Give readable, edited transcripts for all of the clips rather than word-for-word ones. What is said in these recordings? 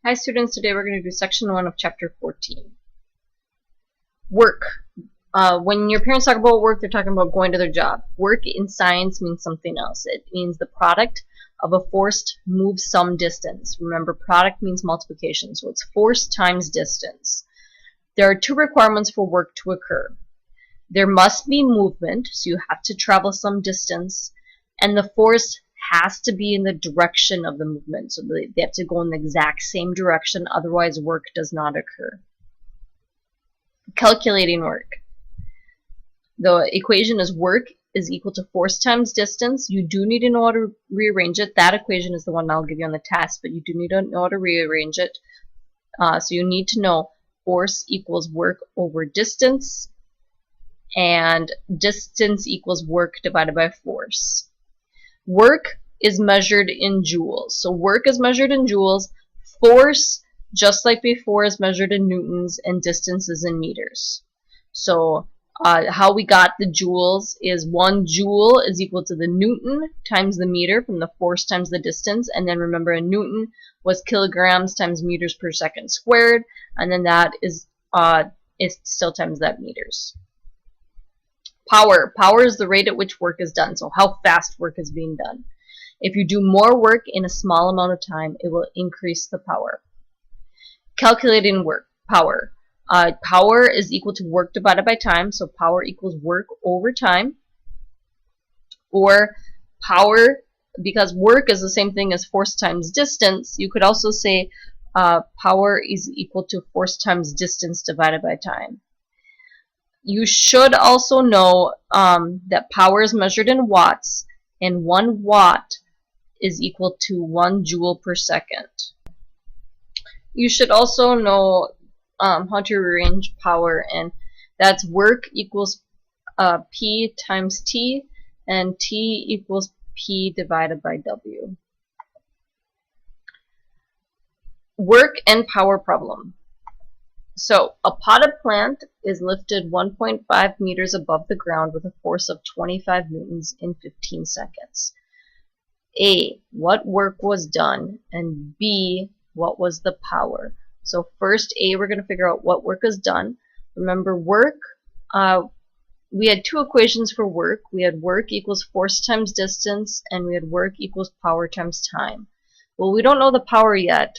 Hi students, today we're going to do section 1 of chapter 14. Work. When your parents talk about work, they're talking about going to their job. Work in science means something else. It means the product of a force moves some distance. Remember, product means multiplication, so it's force times distance. There are two requirements for work to occur. There must be movement, so you have to travel some distance, and the force has to be in the direction of the movement, so they have to go in the exact same direction, otherwise work does not occur. Calculating work. The equation is work is equal to force times distance. You do need to know how to rearrange it. That equation is the one I'll give you on the test, but you do need to know how to rearrange it. So you need to know force equals work over distance, and distance equals work divided by force. Work is measured in joules. So work is measured in joules. Force, just like before, is measured in newtons, and distance is in meters. So how we got the joules is 1 joule is equal to the newton times the meter from the force times the distance. And then remember, a newton was kilograms times meters per second squared. And then that is still times that meters. Power. Power is the rate at which work is done, so how fast work is being done. If you do more work in a small amount of time, it will increase the power. Calculating work. Power. Power is equal to work divided by time, so power equals work over time. Or power, because work is the same thing as force times distance, you could also say power is equal to force times distance divided by time. You should also know that power is measured in watts, and 1 watt is equal to 1 joule per second. You should also know how to rearrange power, and that's work equals P times T, and T equals P divided by W. Work and power problem. So, a potted plant is lifted 1.5 meters above the ground with a force of 25 newtons in 15 seconds. A, what work was done? And B, what was the power? So first, A, we're going to figure out what work is done. Remember, work, we had two equations for work. We had work equals force times distance, and we had work equals power times time. Well, we don't know the power yet.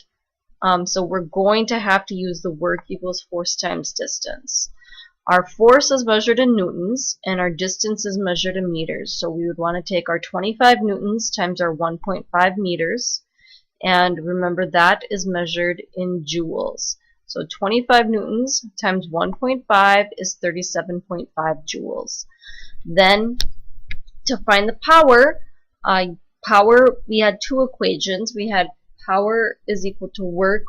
So we're going to have to use the work equals force times distance. Our force is measured in newtons, and our distance is measured in meters. So we would want to take our 25 newtons times our 1.5 meters, and remember that is measured in joules. So 25 newtons times 1.5 is 37.5 joules. Then to find the power, we had two equations. We had power is equal to work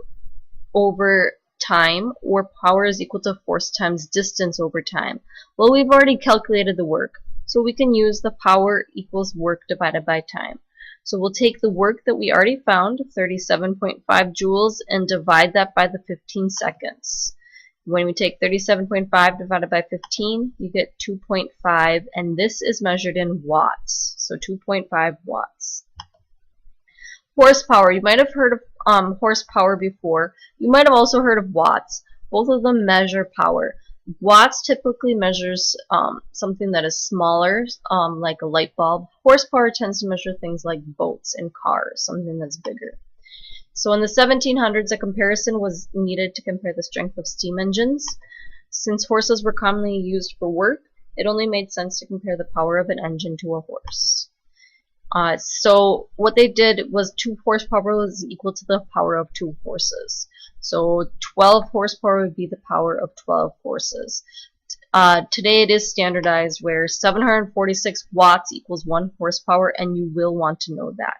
over time, or power is equal to force times distance over time. Well, we've already calculated the work, so we can use the power equals work divided by time. So we'll take the work that we already found, 37.5 joules, and divide that by the 15 seconds. When we take 37.5 divided by 15, you get 2.5, and this is measured in watts, so 2.5 watts. Horsepower. You might have heard of horsepower before. You might have also heard of watts. Both of them measure power. Watts typically measures something that is smaller, like a light bulb. Horsepower tends to measure things like boats and cars, something that's bigger. So in the 1700s, a comparison was needed to compare the strength of steam engines. Since horses were commonly used for work, it only made sense to compare the power of an engine to a horse. So what they did was 2 horsepower was equal to the power of 2 horses. So 12 horsepower would be the power of 12 horses. Today it is standardized where 746 watts equals 1 horsepower, and you will want to know that.